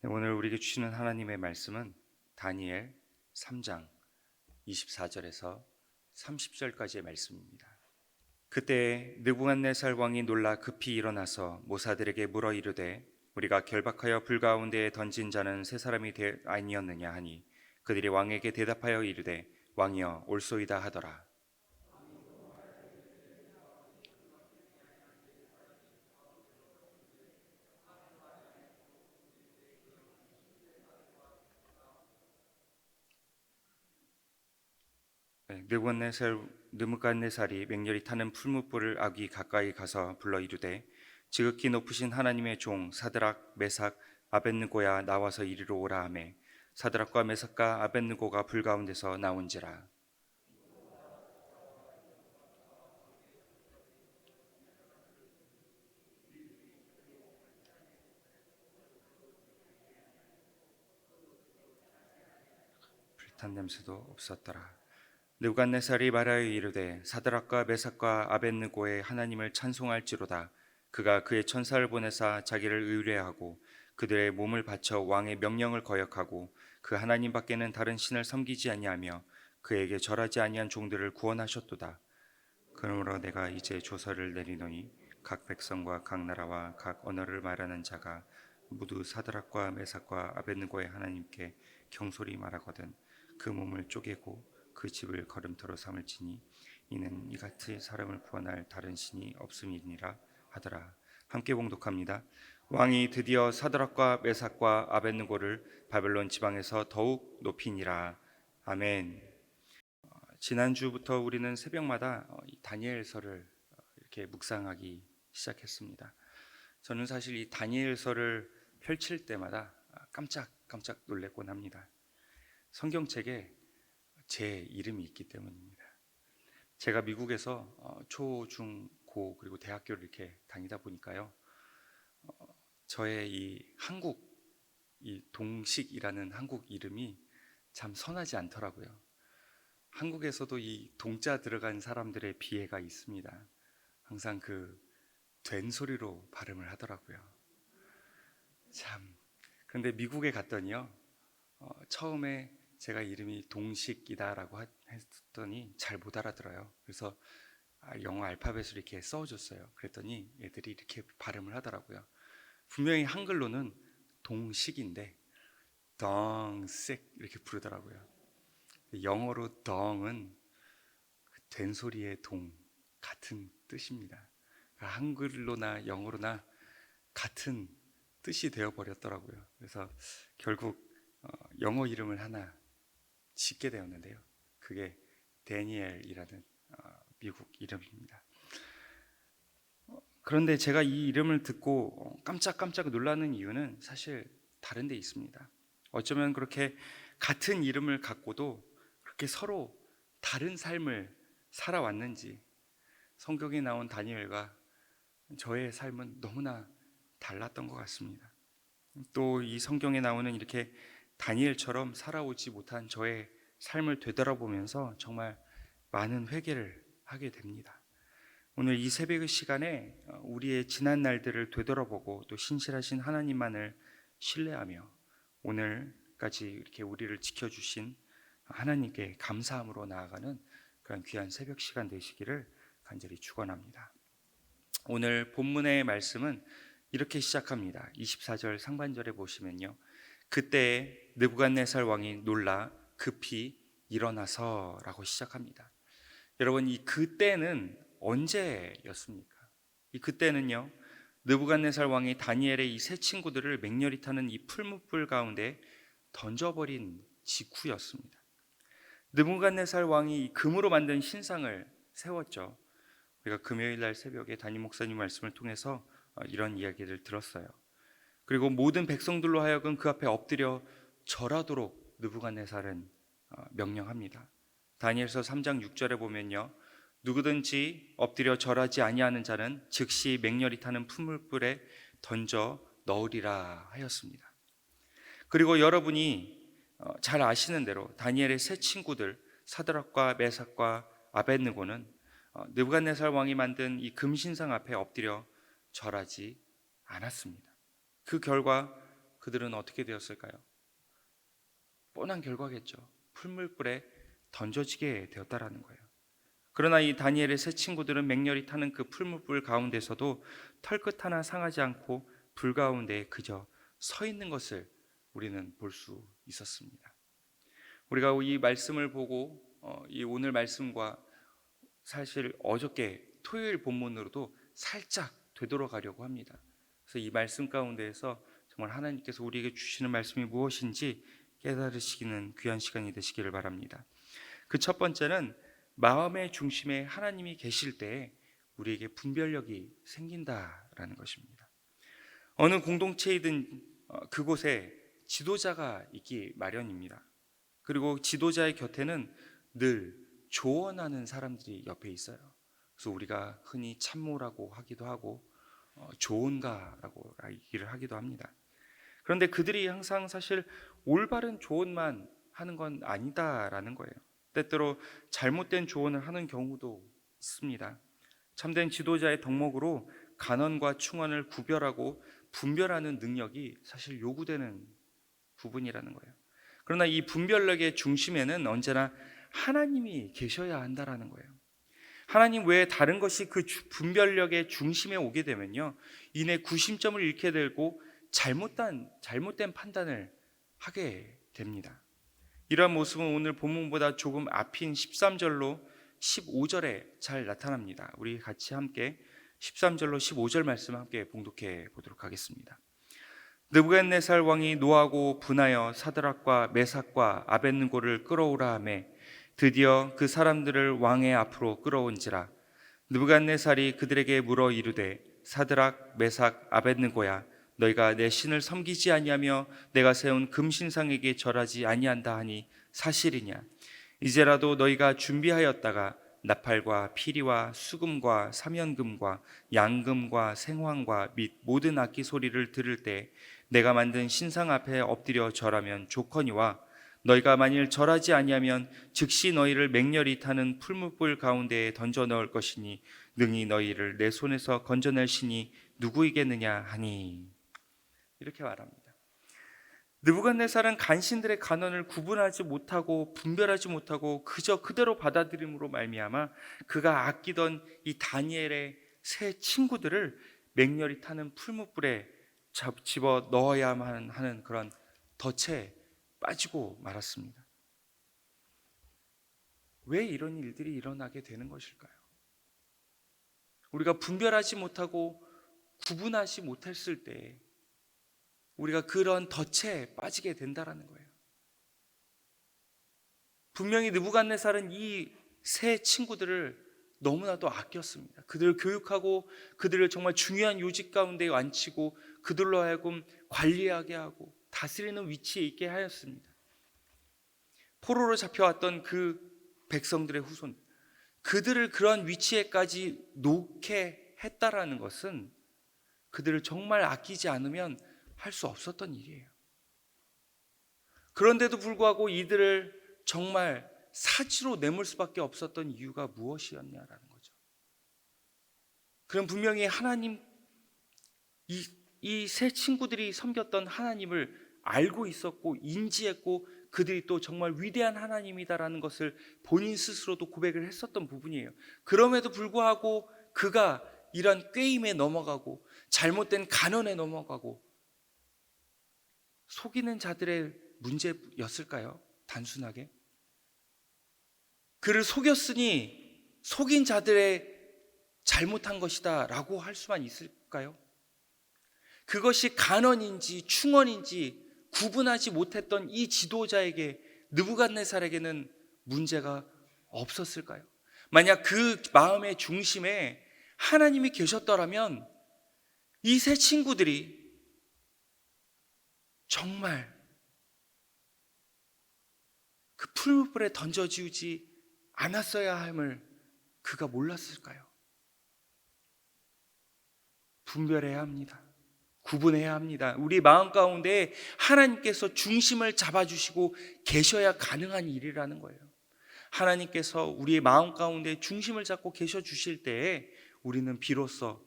오늘 우리에게 주시는 하나님의 말씀은 다니엘 3장 24절에서 30절까지의 말씀입니다. 그때 느부갓네살 왕이 놀라 급히 일어나서 모사들에게 물어 이르되 우리가 결박하여 불 가운데에 던진 자는 세 사람이 아니었느냐 하니 그들이 왕에게 대답하여 이르되 왕이여 옳소이다 하더라. 느부갓네살이 맹렬히 타는 풀무불을 아귀 가까이 가서 불러 이르되 지극히 높으신 하나님의 종 사드락 메삭 아벳느고야 나와서 이리로 오라 하매 사드락과 메삭과 아벳느고가 불 가운데서 나온지라. 불탄 냄새도 없었더라. 느부갓네살이 말하여 이르되 사드락과 메삭과 아벳느고의 하나님을 찬송할지로다. 그가 그의 천사를 보내사 자기를 의뢰하고 그들의 몸을 바쳐 왕의 명령을 거역하고 그 하나님 밖에는 다른 신을 섬기지 아니하며 그에게 절하지 아니한 종들을 구원하셨도다. 그러므로 내가 이제 조서를 내리노니 각 백성과 각 나라와 각 언어를 말하는 자가 모두 사드락과 메삭과 아벳느고의 하나님께 경솔히 말하거든 그 몸을 쪼개고 그 집을 걸음터로 삼을지니 이는 이같이 사람을 구원할 다른 신이 없음이니라 하더라. 함께 봉독합니다. 왕이 드디어 사드락과 메삭과 아벳느고를 바벨론 지방에서 더욱 높이니라. 아멘. 지난주부터 우리는 새벽마다 이 다니엘서를 이렇게 묵상하기 시작했습니다. 저는 사실 이 다니엘서를 펼칠 때마다 깜짝 놀랬곤 합니다. 성경책에 제 이름이 있기 때문입니다. 제가 미국에서 초, 중, 고 그리고 대학교를 이렇게 다니다 보니까요, 저의 이 동식이라는 한국 이름이 참 선하지 않더라고요. 한국에서도 이 동자 들어간 사람들의 비애가 있습니다. 항상 그 된 소리로 발음을 하더라고요. 참. 그런데 미국에 갔더니요, 처음에 제가 이름이 동식이다라고 했더니 잘 못 알아들어요. 그래서 영어 알파벳을 이렇게 써줬어요. 그랬더니 애들이 이렇게 발음을 하더라고요. 분명히 한글로는 동식인데 덩색 이렇게 부르더라고요. 영어로 덩은 된 소리의 동 같은 뜻입니다. 한글로나 영어로나 같은 뜻이 되어버렸더라고요. 그래서 결국 영어 이름을 하나 짓게 되었는데요. 그게 데니엘이라는 미국 이름입니다. 그런데 제가 이 이름을 듣고 깜짝 놀라는 이유는 사실 다른 데 있습니다. 어쩌면 그렇게 같은 이름을 갖고도 그렇게 서로 다른 삶을 살아왔는지 성경에 나온 다니엘과 저의 삶은 너무나 달랐던 것 같습니다. 또 이 성경에 나오는 이렇게 다니엘처럼 살아오지 못한 저의 삶을 되돌아보면서 정말 많은 회개를 하게 됩니다. 오늘 이 새벽의 시간에 우리의 지난 날들을 되돌아보고 또 신실하신 하나님만을 신뢰하며 오늘까지 이렇게 우리를 지켜주신 하나님께 감사함으로 나아가는 그런 귀한 새벽 시간 되시기를 간절히 축원합니다. 오늘 본문의 말씀은 이렇게 시작합니다. 24절 상반절에 보시면요, 그때 느부갓네살 왕이 놀라 급히 일어나서 라고 시작합니다. 여러분, 이 그때는 언제였습니까? 이 그때는요, 느부갓네살 왕이 다니엘의 이 세 친구들을 맹렬히 타는 이 풀무불 가운데 던져버린 직후였습니다. 느부갓네살 왕이 금으로 만든 신상을 세웠죠. 우리가 금요일 날 새벽에 담임 목사님 말씀을 통해서 이런 이야기를 들었어요. 그리고 모든 백성들로 하여금 그 앞에 엎드려 절하도록 느부갓네살은 명령합니다. 다니엘서 3장 6절에 보면요, 누구든지 엎드려 절하지 아니하는 자는 즉시 맹렬히 타는 풀무불에 던져 넣으리라 하였습니다. 그리고 여러분이 잘 아시는 대로 다니엘의 세 친구들 사드락과 메삭과 아벳느고는 느부갓네살 왕이 만든 이 금신상 앞에 엎드려 절하지 않았습니다. 그 결과 그들은 어떻게 되었을까요? 뻔한 결과겠죠. 풀물불에 던져지게 되었다라는 거예요. 그러나 이 다니엘의 세 친구들은 맹렬히 타는 그 풀무불 가운데서도 털끝 하나 상하지 않고 불 가운데 그저 서 있는 것을 우리는 볼 수 있었습니다. 우리가 이 말씀을 보고 이 오늘 말씀과 사실 어저께 토요일 본문으로도 살짝 되돌아가려고 합니다. 그래서 이 말씀 가운데에서 정말 하나님께서 우리에게 주시는 말씀이 무엇인지 깨달으시기는 귀한 시간이 되시기를 바랍니다. 그 첫 번째는 마음의 중심에 하나님이 계실 때 우리에게 분별력이 생긴다라는 것입니다. 어느 공동체이든 그곳에 지도자가 있기 마련입니다. 그리고 지도자의 곁에는 늘 조언하는 사람들이 옆에 있어요. 그래서 우리가 흔히 참모라고 하기도 하고 조언가라고 얘기를 하기도 합니다. 그런데 그들이 항상 사실 올바른 조언만 하는 건 아니다라는 거예요. 때때로 잘못된 조언을 하는 경우도 있습니다. 참된 지도자의 덕목으로 간언과 충언을 구별하고 분별하는 능력이 사실 요구되는 부분이라는 거예요. 그러나 이 분별력의 중심에는 언제나 하나님이 계셔야 한다라는 거예요. 하나님 외에 다른 것이 그 분별력의 중심에 오게 되면요, 이내 구심점을 잃게 되고 잘못된 판단을 하게 됩니다. 이러한 모습은 오늘 본문보다 조금 앞인 13절로 15절에 잘 나타납니다. 우리 같이 함께 13절로 15절 말씀 함께 봉독해 보도록 하겠습니다. 느부갓네살 왕이 노하고 분하여 사드락과 메삭과 아벳느고를 끌어오라 하매 드디어 그 사람들을 왕의 앞으로 끌어온지라. 느부갓네살이 그들에게 물어 이르되 사드락 메삭 아벳느고야, 너희가 내 신을 섬기지 아니하며 내가 세운 금신상에게 절하지 아니한다 하니 사실이냐? 이제라도 너희가 준비하였다가 나팔과 피리와 수금과 사면금과 양금과 생황과 및 모든 악기 소리를 들을 때 내가 만든 신상 앞에 엎드려 절하면 좋거니와, 너희가 만일 절하지 아니하면 즉시 너희를 맹렬히 타는 풀무불 가운데에 던져 넣을 것이니 능히 너희를 내 손에서 건져낼 신이 누구이겠느냐 하니. 이렇게 말합니다. 느부갓네살은 간신들의 간언을 구분하지 못하고 분별하지 못하고 그저 그대로 받아들임으로 말미암아 그가 아끼던 이 다니엘의 세 친구들을 맹렬히 타는 풀무불에 집어 넣어야만 하는 그런 덫에 빠지고 말았습니다. 왜 이런 일들이 일어나게 되는 것일까요? 우리가 분별하지 못하고 구분하지 못했을 때 우리가 그런 덫에 빠지게 된다라는 거예요. 분명히 느부갓네살은 이 세 친구들을 너무나도 아꼈습니다. 그들을 교육하고 그들을 정말 중요한 요직 가운데 앉히고 그들로 하여금 관리하게 하고 다스리는 위치에 있게 하였습니다. 포로로 잡혀왔던 그 백성들의 후손, 그들을 그런 위치에까지 놓게 했다라는 것은 그들을 정말 아끼지 않으면 할 수 없었던 일이에요. 그런데도 불구하고 이들을 정말 사지로 내몰 수밖에 없었던 이유가 무엇이었냐라는 거죠. 그럼 분명히 하나님, 이 세 친구들이 섬겼던 하나님을 알고 있었고 인지했고 그들이 또 정말 위대한 하나님이다라는 것을 본인 스스로도 고백을 했었던 부분이에요. 그럼에도 불구하고 그가 이런 꾀임에 넘어가고 잘못된 간언에 넘어가고 속이는 자들의 문제였을까요? 단순하게 그를 속였으니 속인 자들의 잘못한 것이다 라고 할 수만 있을까요? 그것이 간언인지 충언인지 구분하지 못했던 이 지도자에게, 느부갓네살에게는 문제가 없었을까요? 만약 그 마음의 중심에 하나님이 계셨더라면 이 세 친구들이 정말 그 풀무불에 던져지우지 않았어야 함을 그가 몰랐을까요? 분별해야 합니다. 구분해야 합니다. 우리 마음 가운데 하나님께서 중심을 잡아주시고 계셔야 가능한 일이라는 거예요. 하나님께서 우리의 마음 가운데 중심을 잡고 계셔 주실 때에 우리는 비로소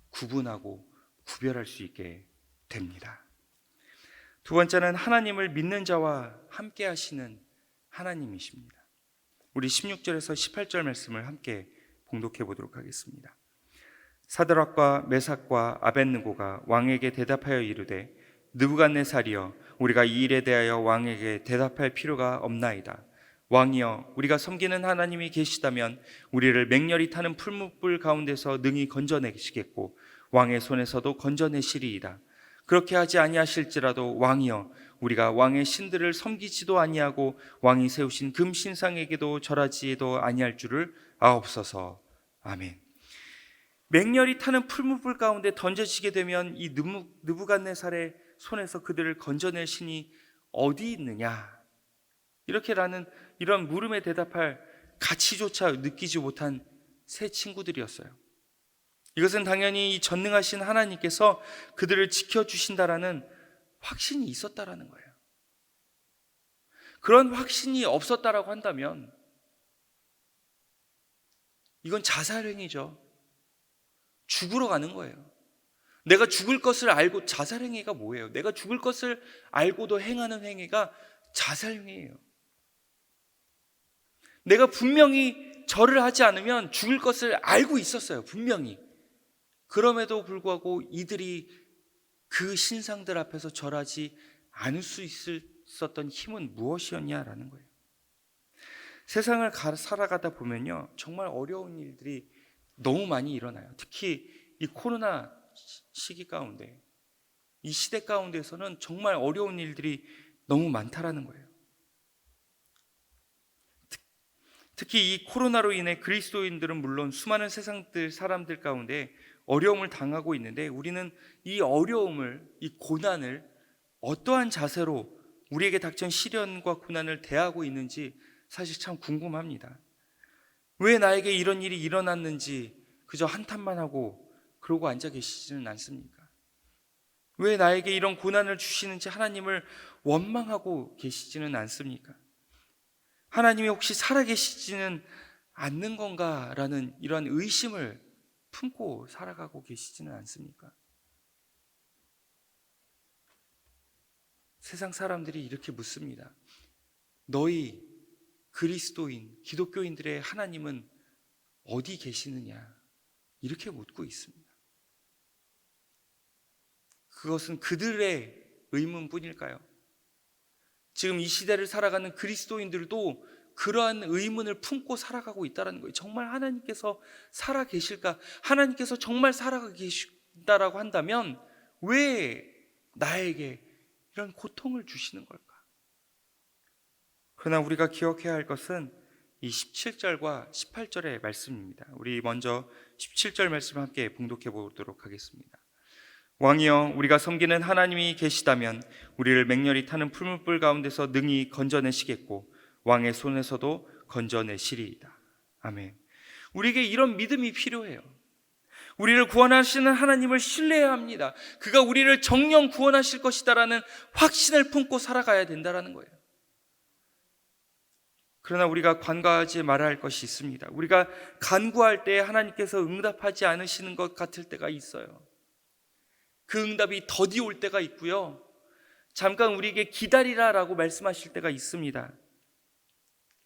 구분하고 구별할 수 있게 됩니다. 두 번째는 하나님을 믿는 자와 함께 하시는 하나님이십니다. 우리 16절에서 18절 말씀을 함께 봉독해 보도록 하겠습니다. 사드락과 메삭과 아벳느고가 왕에게 대답하여 이르되 느부갓네살이여, 우리가 이 일에 대하여 왕에게 대답할 필요가 없나이다. 왕이여, 우리가 섬기는 하나님이 계시다면 우리를 맹렬히 타는 풀무불 가운데서 능히 건져내시겠고 왕의 손에서도 건져내시리이다. 그렇게 하지 아니하실지라도 왕이여, 우리가 왕의 신들을 섬기지도 아니하고 왕이 세우신 금신상에게도 절하지도 아니할 줄을 아옵소서. 아멘. 맹렬히 타는 풀무불 가운데 던져지게 되면 이 느부갓네살의 손에서 그들을 건져낼 신이 어디 있느냐, 이렇게라는 이런 물음에 대답할 가치조차 느끼지 못한 세 친구들이었어요. 이것은 당연히 이 전능하신 하나님께서 그들을 지켜주신다라는 확신이 있었다라는 거예요. 그런 확신이 없었다라고 한다면 이건 자살행위죠. 죽으러 가는 거예요. 내가 죽을 것을 알고, 자살행위가 뭐예요? 내가 죽을 것을 알고도 행하는 행위가 자살행위예요. 내가 분명히 절을 하지 않으면 죽을 것을 알고 있었어요. 분명히. 그럼에도 불구하고 이들이 그 신상들 앞에서 절하지 않을 수 있었던 힘은 무엇이었냐라는 거예요. 세상을 살아가다 보면요, 정말 어려운 일들이 너무 많이 일어나요. 특히 이 코로나 시기 가운데, 이 시대 가운데서는 정말 어려운 일들이 너무 많다라는 거예요. 특히 이 코로나로 인해 그리스도인들은 물론 수많은 세상 사람들 가운데 어려움을 당하고 있는데, 우리는 이 어려움을, 이 고난을 어떠한 자세로 우리에게 닥친 시련과 고난을 대하고 있는지 사실 참 궁금합니다. 왜 나에게 이런 일이 일어났는지 그저 한탄만 하고 그러고 앉아 계시지는 않습니까? 왜 나에게 이런 고난을 주시는지 하나님을 원망하고 계시지는 않습니까? 하나님이 혹시 살아계시지는 않는 건가라는 이런 의심을 품고 살아가고 계시지는 않습니까? 세상 사람들이 이렇게 묻습니다. 너희 그리스도인, 기독교인들의 하나님은 어디 계시느냐? 이렇게 묻고 있습니다. 그것은 그들의 의문뿐일까요? 지금 이 시대를 살아가는 그리스도인들도 그러한 의문을 품고 살아가고 있다는 거예요. 정말 하나님께서 살아계실까? 하나님께서 정말 살아계신다라고 한다면 왜 나에게 이런 고통을 주시는 걸까? 그러나 우리가 기억해야 할 것은 이 17절과 18절의 말씀입니다. 우리 먼저 17절 말씀 함께 봉독해 보도록 하겠습니다. 왕이여, 우리가 섬기는 하나님이 계시다면 우리를 맹렬히 타는 풀무불 가운데서 능히 건져내시겠고 왕의 손에서도 건져내시리이다. 아멘. 우리에게 이런 믿음이 필요해요. 우리를 구원하시는 하나님을 신뢰해야 합니다. 그가 우리를 정녕 구원하실 것이다라는 확신을 품고 살아가야 된다는 거예요. 그러나 우리가 간과하지 말아야 할 것이 있습니다. 우리가 간구할 때 하나님께서 응답하지 않으시는 것 같을 때가 있어요. 그 응답이 더디 올 때가 있고요, 잠깐 우리에게 기다리라라고 말씀하실 때가 있습니다.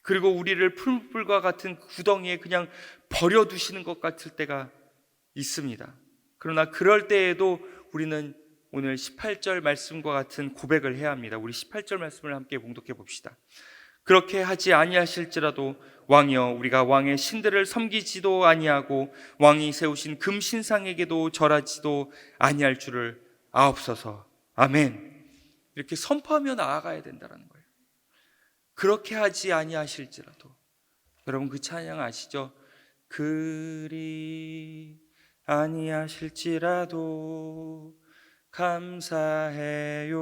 그리고 우리를 풀무불과 같은 구덩이에 그냥 버려두시는 것 같을 때가 있습니다. 그러나 그럴 때에도 우리는 오늘 18절 말씀과 같은 고백을 해야 합니다. 우리 18절 말씀을 함께 봉독해 봅시다. 그렇게 하지 아니하실지라도 왕이여, 우리가 왕의 신들을 섬기지도 아니하고 왕이 세우신 금신상에게도 절하지도 아니할 줄을 아옵소서. 아멘. 이렇게 선포하며 나아가야 된다는 거예요. 그렇게 하지 아니하실지라도. 여러분 그 찬양 아시죠? 그리 아니하실지라도 감사해요,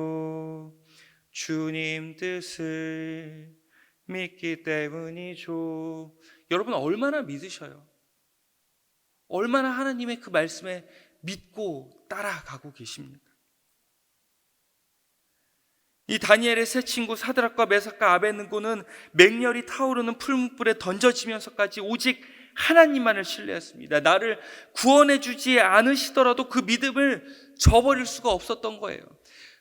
주님 뜻을 믿기 때문이죠. 여러분 얼마나 믿으셔요? 얼마나 하나님의 그 말씀에 믿고 따라가고 계십니까? 이 다니엘의 세 친구 사드락과 메삭과 아벳느고는 맹렬히 타오르는 풀무불에 던져지면서까지 오직 하나님만을 신뢰했습니다. 나를 구원해 주지 않으시더라도 그 믿음을 저버릴 수가 없었던 거예요.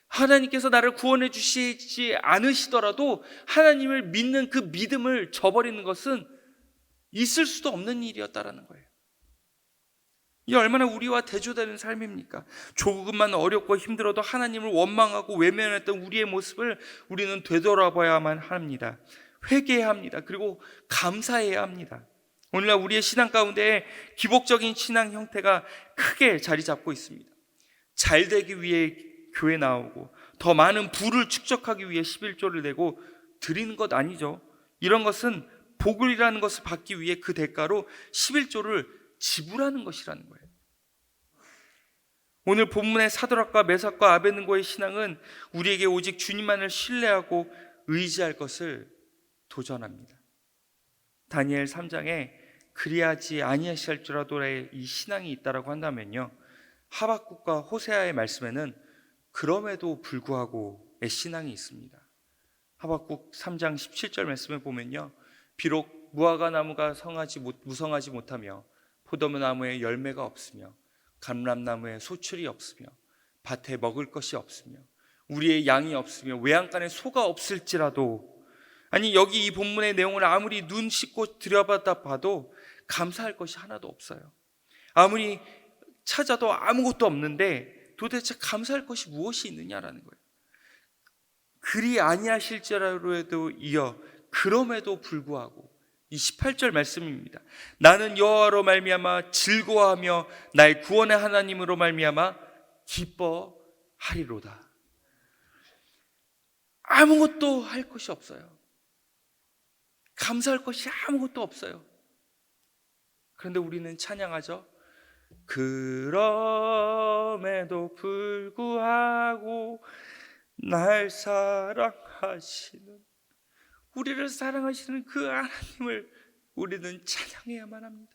하나님께서 나를 구원해 주시지 않으시더라도 하나님을 믿는 그 믿음을 저버리는 것은 있을 수도 없는 일이었다라는 거예요. 이 얼마나 우리와 대조되는 삶입니까? 조금만 어렵고 힘들어도 하나님을 원망하고 외면했던 우리의 모습을 우리는 되돌아봐야만 합니다. 회개해야 합니다. 그리고 감사해야 합니다. 오늘날 우리의 신앙 가운데 기복적인 신앙 형태가 크게 자리 잡고 있습니다. 잘 되기 위해 교회 나오고 더 많은 부를 축적하기 위해 11조를 내고 드리는 것 아니죠. 이런 것은 복을이라는 것을 받기 위해 그 대가로 11조를 지불하는 것이라는 거예요. 오늘 본문의 사드락과 메삭과 아벳느고의 신앙은 우리에게 오직 주님만을 신뢰하고 의지할 것을 도전합니다. 다니엘 3장에 그리하지 아니하실지라도의 이 신앙이 있다라고 한다면요, 하박국과 호세아의 말씀에는 그럼에도 불구하고의 신앙이 있습니다. 하박국 3장 17절 말씀에 보면요, 비록 무화과 나무가 무성하지 못하며 포도나무에 열매가 없으며 감람나무에 소출이 없으며 밭에 먹을 것이 없으며 우리의 양이 없으며 외양간에 소가 없을지라도, 아니 여기 이 본문의 내용을 아무리 눈 씻고 들여다봐도 봐도 감사할 것이 하나도 없어요. 아무리 찾아도 아무것도 없는데 도대체 감사할 것이 무엇이 있느냐라는 거예요. 그리 아니하실지라도 이어 그럼에도 불구하고, 이 18절 말씀입니다. 나는 여호와로 말미암아 즐거워하며 나의 구원의 하나님으로 말미암아 기뻐하리로다. 아무것도 할 것이 없어요. 감사할 것이 아무것도 없어요. 그런데 우리는 찬양하죠. 그럼에도 불구하고 날 사랑하시는, 우리를 사랑하시는 그 하나님을 우리는 찬양해야만 합니다.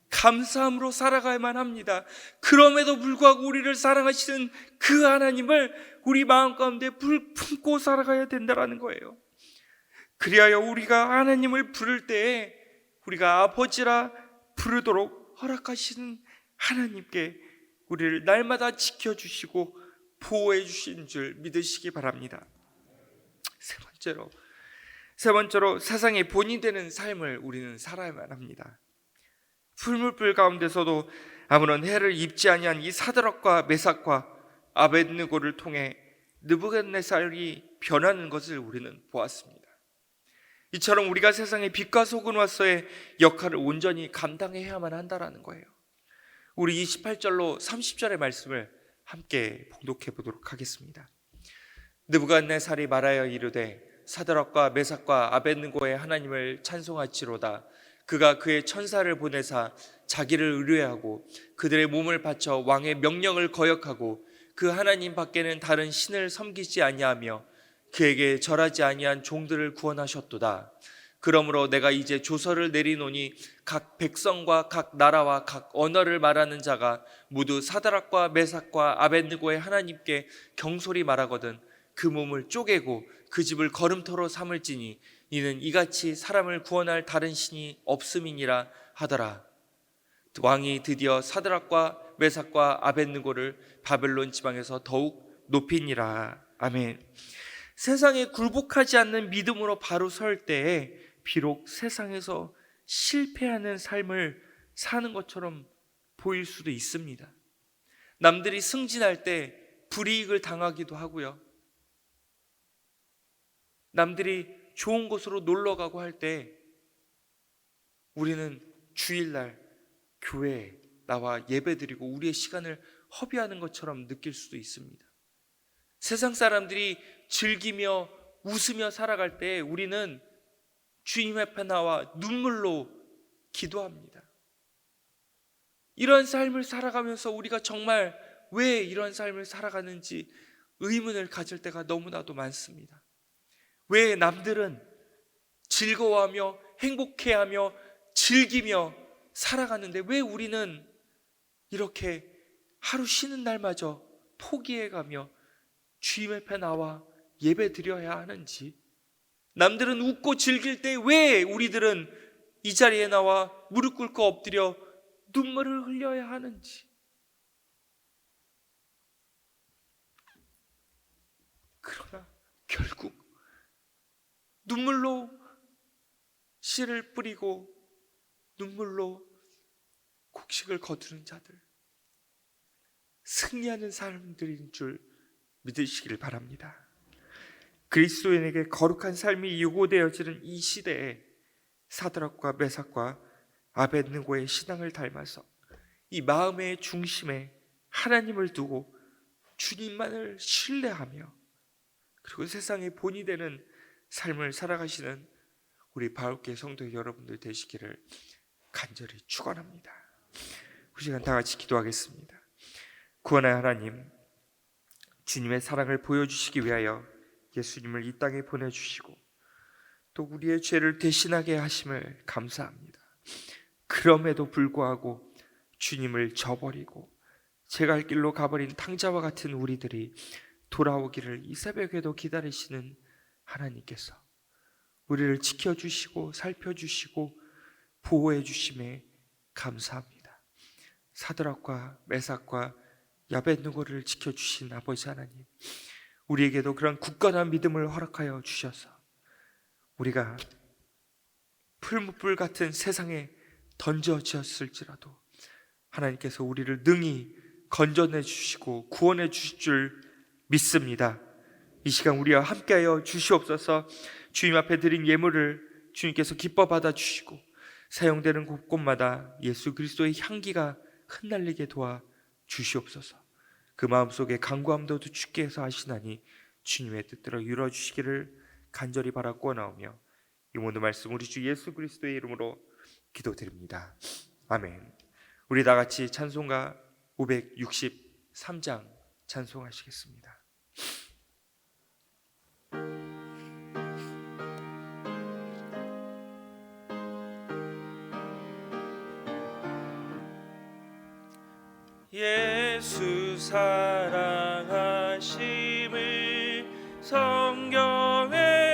감사함으로 살아가야만 합니다. 그럼에도 불구하고 우리를 사랑하시는 그 하나님을 우리 마음 가운데 품고 살아가야 된다는 거예요. 그리하여 우리가 하나님을 부를 때에 우리가 아버지라 부르도록 허락하시는 하나님께 우리를 날마다 지켜주시고 보호해 주신 줄 믿으시기 바랍니다. 세 번째로 세상의 본이 되는 삶을 우리는 살아야만 합니다. 풀물불 가운데서도 아무런 해를 입지 아니한 이 사드락과 메삭과 아벳느고를 통해 느부갓네살이 변하는 것을 우리는 보았습니다. 이처럼 우리가 세상의 빛과 소금으로서의 역할을 온전히 감당해야만 한다는 거예요. 우리 28절로 30절의 말씀을 함께 봉독해 보도록 하겠습니다. 느부갓네살이 말하여 이르되 사드락과 메삭과 아벳느고의 하나님을 찬송할지로다. 그가 그의 천사를 보내사 자기를 의뢰하고 그들의 몸을 바쳐 왕의 명령을 거역하고 그 하나님 밖에는 다른 신을 섬기지 아니하며 그에게 절하지 아니한 종들을 구원하셨도다. 그러므로 내가 이제 조서를 내리노니 각 백성과 각 나라와 각 언어를 말하는 자가 모두 사드락과 메삭과 아벳느고의 하나님께 경솔히 말하거든 그 몸을 쪼개고 그 집을 걸음터로 삼을지니 이는 이같이 사람을 구원할 다른 신이 없음이니라 하더라. 왕이 드디어 사드락과 메삭과 아벳느고를 바벨론 지방에서 더욱 높이니라. 아멘. 세상에 굴복하지 않는 믿음으로 바로 설 때에 비록 세상에서 실패하는 삶을 사는 것처럼 보일 수도 있습니다. 남들이 승진할 때 불이익을 당하기도 하고요. 남들이 좋은 곳으로 놀러 가고 할 때 우리는 주일날 교회에 나와 예배드리고 우리의 시간을 허비하는 것처럼 느낄 수도 있습니다. 세상 사람들이 즐기며 웃으며 살아갈 때 우리는 주님 앞에 나와 눈물로 기도합니다. 이런 삶을 살아가면서 우리가 정말 왜 이런 삶을 살아가는지 의문을 가질 때가 너무나도 많습니다. 왜 남들은 즐거워하며 행복해하며 즐기며 살아가는데 왜 우리는 이렇게 하루 쉬는 날마저 포기해가며 주님 앞에 나와 예배 드려야 하는지, 남들은 웃고 즐길 때 왜 우리들은 이 자리에 나와 무릎 꿇고 엎드려 눈물을 흘려야 하는지, 그러나 결국 눈물로 씨를 뿌리고 눈물로 곡식을 거두는 자들, 승리하는 사람들인 줄 믿으시길 바랍니다. 그리스도인에게 거룩한 삶이 요구되어지는 이 시대에 사드락과 메삭과 아벳느고의 신앙을 닮아서 이 마음의 중심에 하나님을 두고 주님만을 신뢰하며 그리고 세상의 본이 되는 삶을 살아가시는 우리 바울교회 성도 여러분들 되시기를 간절히 축원합니다. 그 시간 다 같이 기도하겠습니다. 구원의 하나님, 주님의 사랑을 보여주시기 위하여 예수님을 이 땅에 보내주시고 또 우리의 죄를 대신하게 하심을 감사합니다. 그럼에도 불구하고 주님을 저버리고 제 갈 길로 가버린 탕자와 같은 우리들이 돌아오기를 이 새벽에도 기다리시는 하나님께서 우리를 지켜주시고 살펴주시고 보호해 주심에 감사합니다. 사드락과 메삭과 아벳느고를 지켜주신 아버지 하나님, 우리에게도 그런 굳건한 믿음을 허락하여 주셔서 우리가 풀무불 같은 세상에 던져졌을지라도 하나님께서 우리를 능히 건져내 주시고 구원해 주실 줄 믿습니다. 이 시간 우리와 함께하여 주시옵소서. 주님 앞에 드린 예물을 주님께서 기뻐 받아 주시고 사용되는 곳곳마다 예수 그리스도의 향기가 흩날리게 도와 주시옵소서. 그 마음속에 간구함도 주께 해서 하시나니 주님의 뜻대로 이루어 주시기를 간절히 바라고 나오며 이 모든 말씀 우리 주 예수 그리스도의 이름으로 기도드립니다. 아멘. 우리 다 같이 찬송가 563장 찬송하시겠습니다. 예수 사랑하심을 성경에서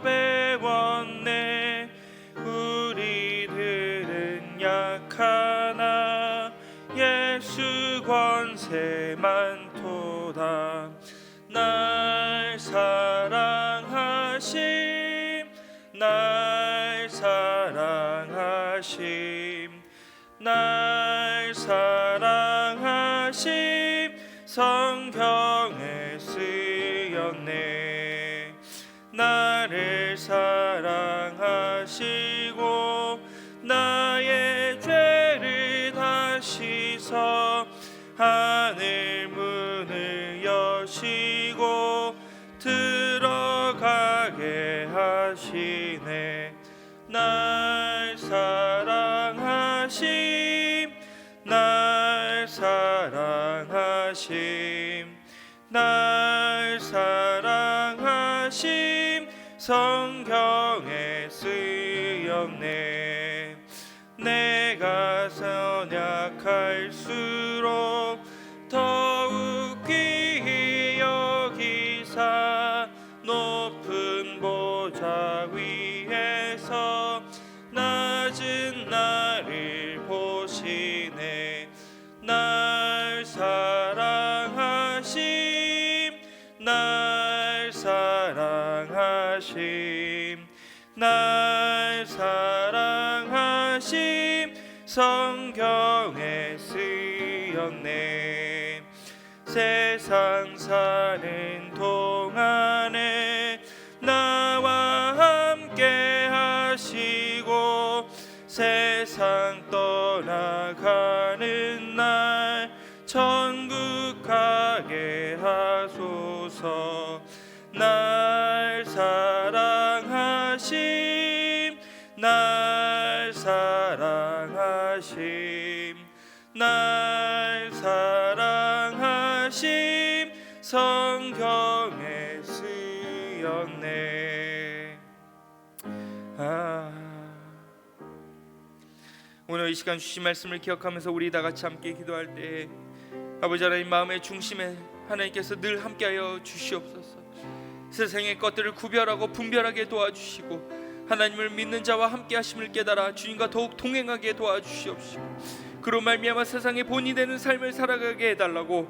배웠네. 우리들은 약하나 예수 권세 많도다. 날 사랑하심, 날 사랑하심, 날 사랑하심 성경에 쓰였네. 나를 사랑하시고 나의 죄를 다 씻어 하늘 문을 여시고 들어가게 하시네. 날 사랑하심, 날 사랑하심, 날 사랑하심 성경에 쓰였네. 내가 선약할수록 더욱 귀히 여기사 높은 보좌 위에서 낮은 나를 보시네. 날 사랑하심, 날 사랑하심, 날 사랑하심 성경에 쓰였네. 세상 사는 동안에 나와 함께 하시고 세상 떠나가는 날 천국 가게 하소서. 날 사랑하심, 날 사랑하심, 날 사랑하심 성경에 쓰였네. 오늘 이 시간 주신 말씀을 기억하면서 우리 다 같이 함께 기도할 때 아버지 하나님, 마음의 중심에 하나님께서 늘 함께하여 주시옵소서. 세상의 것들을 구별하고 분별하게 도와주시고 하나님을 믿는 자와 함께 하심을 깨달아 주님과 더욱 동행하게 도와주시옵시고 그로 말미암아 세상의 본이 되는 삶을 살아가게 해달라고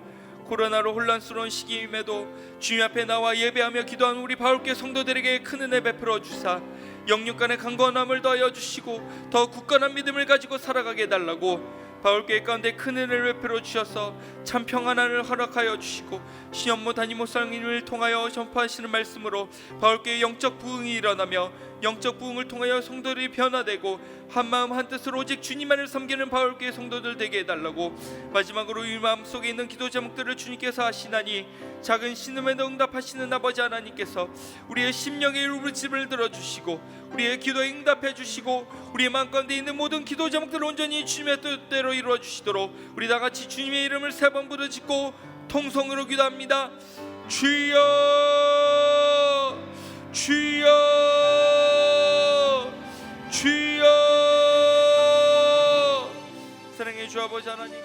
코로나로 혼란스러운 시기임에도 주님 앞에 나와 예배하며 기도하는 우리 바울교회 성도들에게 큰 은혜 베풀어 주사 영육간의 강건함을 더하여 주시고 더 굳건한 믿음을 가지고 살아가게 해달라고 바울교회 가운데 큰 은혜를 베풀어 주셔서 참 평안함을 허락하여 주시고 시험모 담임 목사님을 통하여 전파하시는 말씀으로 바울교회 영적 부흥이 일어나며 영적 부흥을 통하여 성도들이 변화되고 한마음 한뜻으로 오직 주님만을 섬기는 바울교회 성도들 되게 해달라고 마지막으로 이 마음속에 있는 기도 제목들을 주님께서 아시나니 작은 신음에도 응답하시는 아버지 하나님께서 우리의 심령의 울부짖음을 들어주시고 우리의 기도에 응답해 주시고 우리의 마음 가운데 있는 모든 기도 제목들을 온전히 주님의 뜻대로 이루어 주시도록 우리 다같이 주님의 이름을 3번 부르짖고 통성으로 기도합니다. 주여 주여 주여. 사랑의 주 아버지 하나님